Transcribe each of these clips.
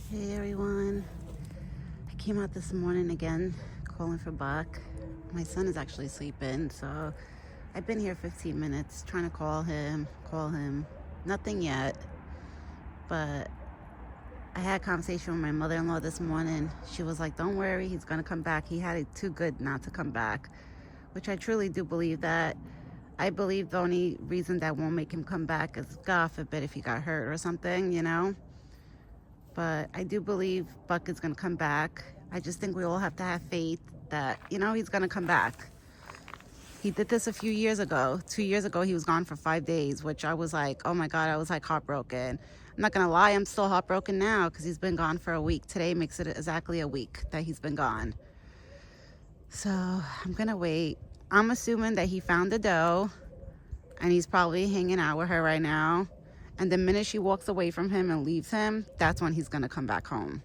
Hey everyone, I came out this morning again calling for Buck. My son is actually sleeping, so I've been here 15 minutes trying to call him. Nothing yet, but I had a conversation with my mother-in-law this morning. She was like, don't worry, he's gonna come back. He had it too good not to come back, which I truly do believe that. I believe the only reason that won't make him come back is, God forbid, if he got hurt or something, you know? But I do believe Buck is going to come back. I just think we all have to have faith that, he's going to come back. He did this a few years ago. 2 years ago, he was gone for 5 days, which I was like, oh my God, I was like heartbroken. I'm not going to lie, I'm still heartbroken now because he's been gone for a week. Today makes it exactly a week that he's been gone. So I'm going to wait. I'm assuming that he found the doe and he's probably hanging out with her right now. And the minute she walks away from him and leaves him, that's when he's going to come back home.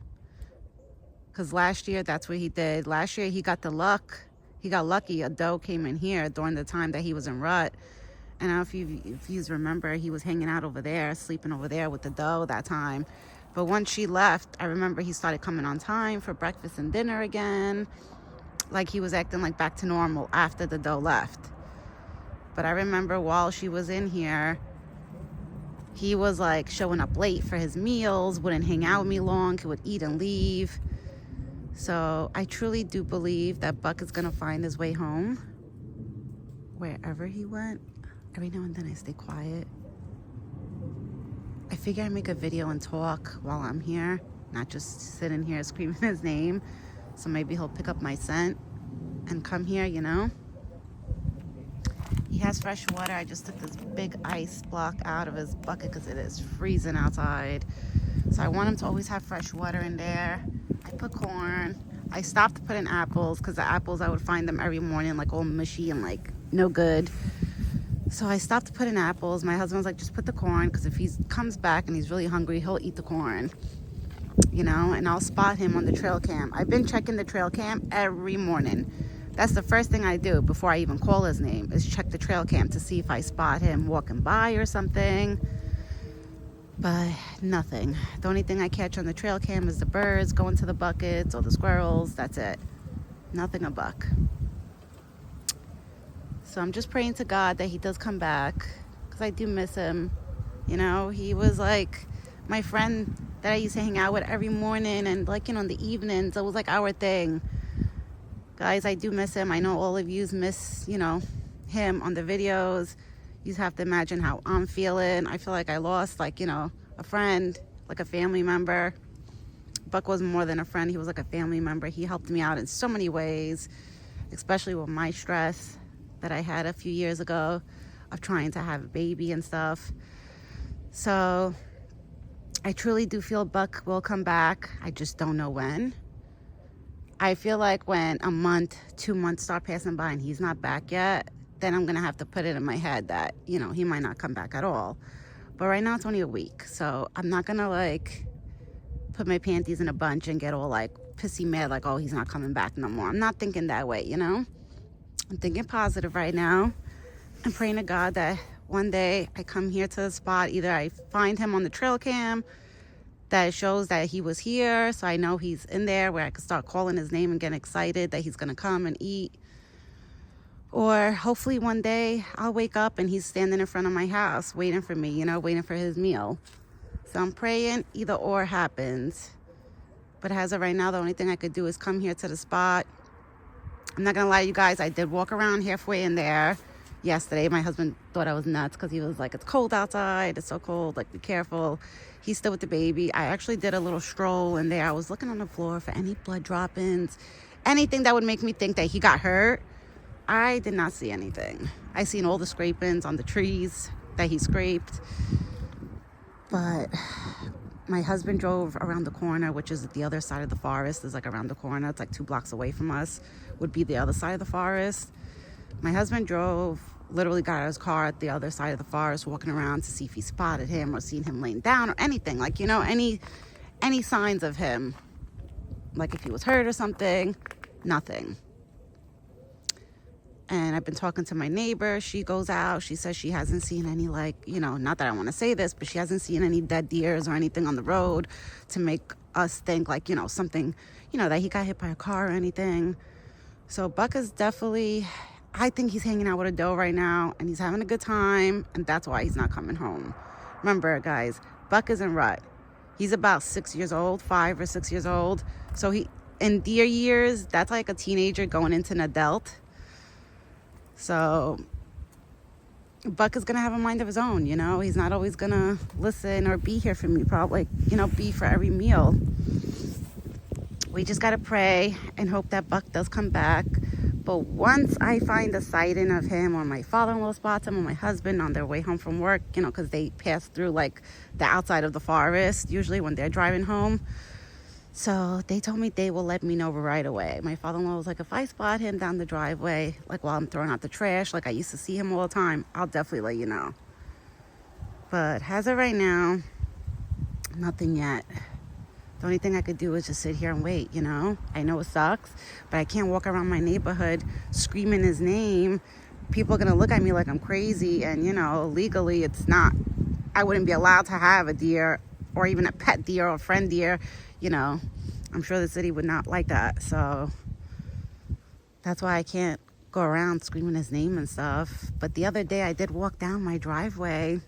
Because last year, that's what he did. Last year, he got the luck. He got lucky. A doe came in here during the time that he was in rut. And I don't know if you remember, he was hanging out over there, sleeping over there with the doe that time. But once she left, I remember he started coming on time for breakfast and dinner again. Like he was acting like back to normal after the doe left. But I remember while she was in here, he was like showing up late for his meals, wouldn't hang out with me long, he would eat and leave. So I truly do believe that Buck is gonna find his way home, wherever he went. Every now and then I stay quiet. I figure I make a video and talk while I'm here, not just sitting here screaming his name. So maybe he'll pick up my scent and come here, He has fresh water. I just took this big ice block out of his bucket because it is freezing outside. So I want him to always have fresh water in there. I put corn. I stopped putting apples because the apples, I would find them every morning like all mushy and like no good. So I stopped putting apples. My husband was like, just put the corn, because if he comes back and he's really hungry, he'll eat the corn, and I'll spot him on the trail cam. I've been checking the trail cam every morning. That's the first thing I do before I even call his name, is check the trail cam to see if I spot him walking by or something. But nothing. The only thing I catch on the trail cam is the birds going to the buckets or the squirrels. That's it. Nothing a Buck. So I'm just praying to God that he does come back, because I do miss him. He was like my friend that I used to hang out with every morning, and like, in the evenings, it was like our thing. Guys, I do miss him. I know all of you miss, him on the videos. You have to imagine how I'm feeling. I feel like I lost, like, a friend, like a family member. Buck was more than a friend. He was like a family member. He helped me out in so many ways, especially with my stress that I had a few years ago of trying to have a baby and stuff. So I truly do feel Buck will come back. I just don't know when. I feel like when a month, 2 months start passing by and he's not back yet, then I'm going to have to put it in my head that, he might not come back at all. But right now it's only a week. So I'm not going to like put my panties in a bunch and get all like pissy mad, like, oh, he's not coming back no more. I'm not thinking that way, I'm thinking positive right now. I'm praying to God that one day I come here to the spot. Either I find him on the trail cam that shows that he was here, so I know he's in there, where I can start calling his name and get excited that he's gonna come and eat. Or hopefully one day I'll wake up and he's standing in front of my house waiting for me, waiting for his meal. So I'm praying either or happens. But as of right now, the only thing I could do is come here to the spot. I'm not gonna lie to you guys, I did walk around halfway in there yesterday. My husband thought I was nuts because he was like, it's cold outside, it's so cold, like, be careful. He's still with the baby. I actually did a little stroll in there. I was looking on the floor for any blood drop-ins, anything that would make me think that he got hurt. I did not see anything. I seen all the scrapings on the trees that he scraped. But my husband drove around the corner, which is the other side of the forest. Is like around the corner. It's like 2 blocks away from us, would be the other side of the forest. My husband drove, literally got out of his car at the other side of the forest, walking around to see if he spotted him or seen him laying down or anything. Like, any signs of him. Like if he was hurt or something. Nothing. And I've been talking to my neighbor. She goes out. She says she hasn't seen any, like, you know, not that I want to say this, but she hasn't seen any dead deers or anything on the road to make us think, like, you know, something, you know, that he got hit by a car or anything. So Buck is definitely, I think he's hanging out with a doe right now, and he's having a good time, and that's why he's not coming home. Remember, guys, Buck is in rut. He's about 6 years old, 5 or 6 years old. So he, in deer years, that's like a teenager going into an adult. So Buck is going to have a mind of his own, you know. He's not always going to listen or be here for me, probably, you know, be for every meal. We just got to pray and hope that Buck does come back. But once I find a sighting of him, or my father-in-law spots him, or my husband on their way home from work, you know, because they pass through like the outside of the forest usually when they're driving home. So they told me they will let me know right away. My father-in-law was like, if I spot him down the driveway, like while I'm throwing out the trash, like I used to see him all the time, I'll definitely let you know. But as of right now, nothing yet. The only thing I could do is just sit here and wait, you know? I know it sucks, but I can't walk around my neighborhood screaming his name. People are going to look at me like I'm crazy, and, you know, legally it's not. I wouldn't be allowed to have a deer or even a pet deer or a friend deer, you know. I'm sure the city would not like that, so that's why I can't go around screaming his name and stuff. But the other day I did walk down my driveway,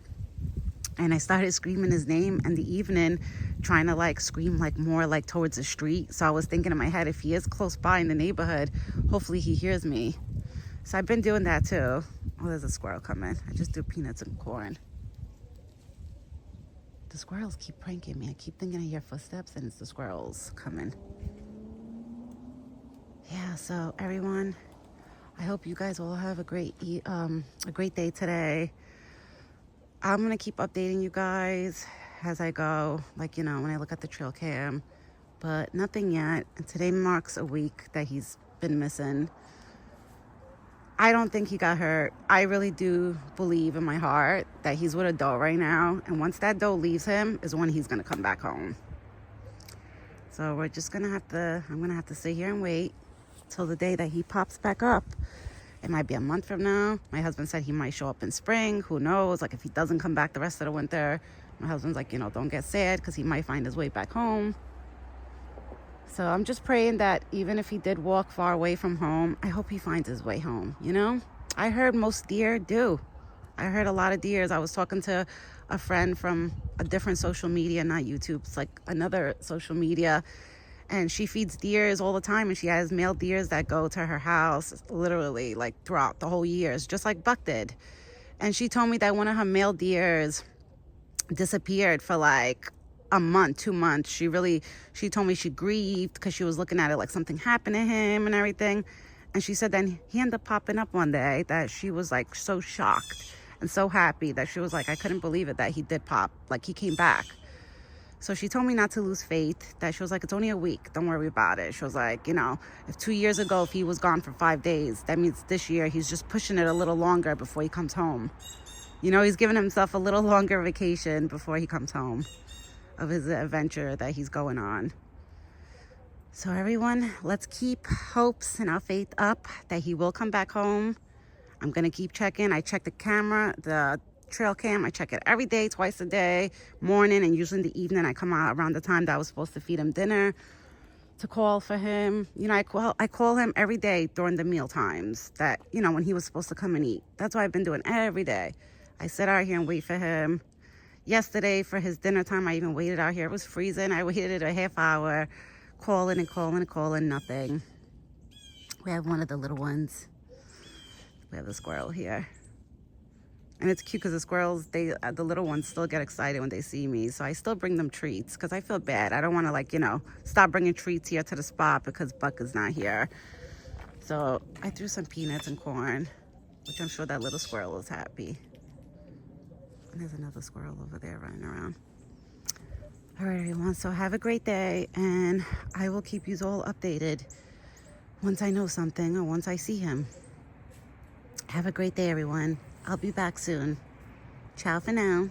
and I started screaming his name in the evening, trying to like scream like more like towards the street. So I was thinking in my head, if he is close by in the neighborhood, hopefully he hears me. So I've been doing that too. Oh, there's a squirrel coming. I just do peanuts and corn. The squirrels keep pranking me. I keep thinking I hear footsteps, and it's the squirrels coming. Yeah, so everyone, I hope you guys all have a great day today. I'm gonna keep updating you guys as I go, like, you know, when I look at the trail cam, but nothing yet. And today marks a week that he's been missing. I don't think he got hurt. I really do believe in my heart that he's with a doe right now, and once that doe leaves him is when he's gonna come back home. So we're just gonna have to, I'm gonna have to sit here and wait till the day that he pops back up. It might be a month from now. My husband said he might show up in spring. Who knows? Like, if he doesn't come back the rest of the winter, my husband's like, you know, don't get sad, because he might find his way back home. So I'm just praying that even if he did walk far away from home, I hope he finds his way home, you know? I heard most deer do. I heard a lot of deers. I was talking to a friend from a different social media, not YouTube. It's like another social media. And she feeds deers all the time, and she has male deers that go to her house literally like throughout the whole years, just like Buck did. And she told me that one of her male deers disappeared for like a month, 2 months. She told me she grieved because she was looking at it like something happened to him and everything. And she said then he ended up popping up one day, that she was like so shocked and so happy that she was like, I couldn't believe it that he did pop, like he came back. So she told me not to lose faith, that she was like, it's only a week, don't worry about it. She was like, you know, if 2 years ago, if he was gone for 5 days, that means this year he's just pushing it a little longer before he comes home. You know, he's giving himself a little longer vacation before he comes home of his adventure that he's going on. So everyone, let's keep hopes and our faith up that he will come back home. I'm going to keep checking. I check the camera, the trail cam. I check it every day, twice a day, morning, and usually in the evening. I come out around the time that I was supposed to feed him dinner to call for him. You know, I call him every day during the meal times that, you know, when he was supposed to come and eat. That's what I've been doing every day. I sit out here and wait for him. Yesterday for his dinner time, I even waited out here. It was freezing. I waited a half hour, calling and calling and calling, nothing. We have one of the little ones. We have the squirrel here. And it's cute because the squirrels, the little ones still get excited when they see me. So I still bring them treats because I feel bad. I don't want to, like, you know, stop bringing treats here to the spot because Buck is not here. So I threw some peanuts and corn, which I'm sure that little squirrel is happy. And there's another squirrel over there running around. All right, everyone. So have a great day, and I will keep you all updated once I know something or once I see him. Have a great day, everyone. I'll be back soon. Ciao for now.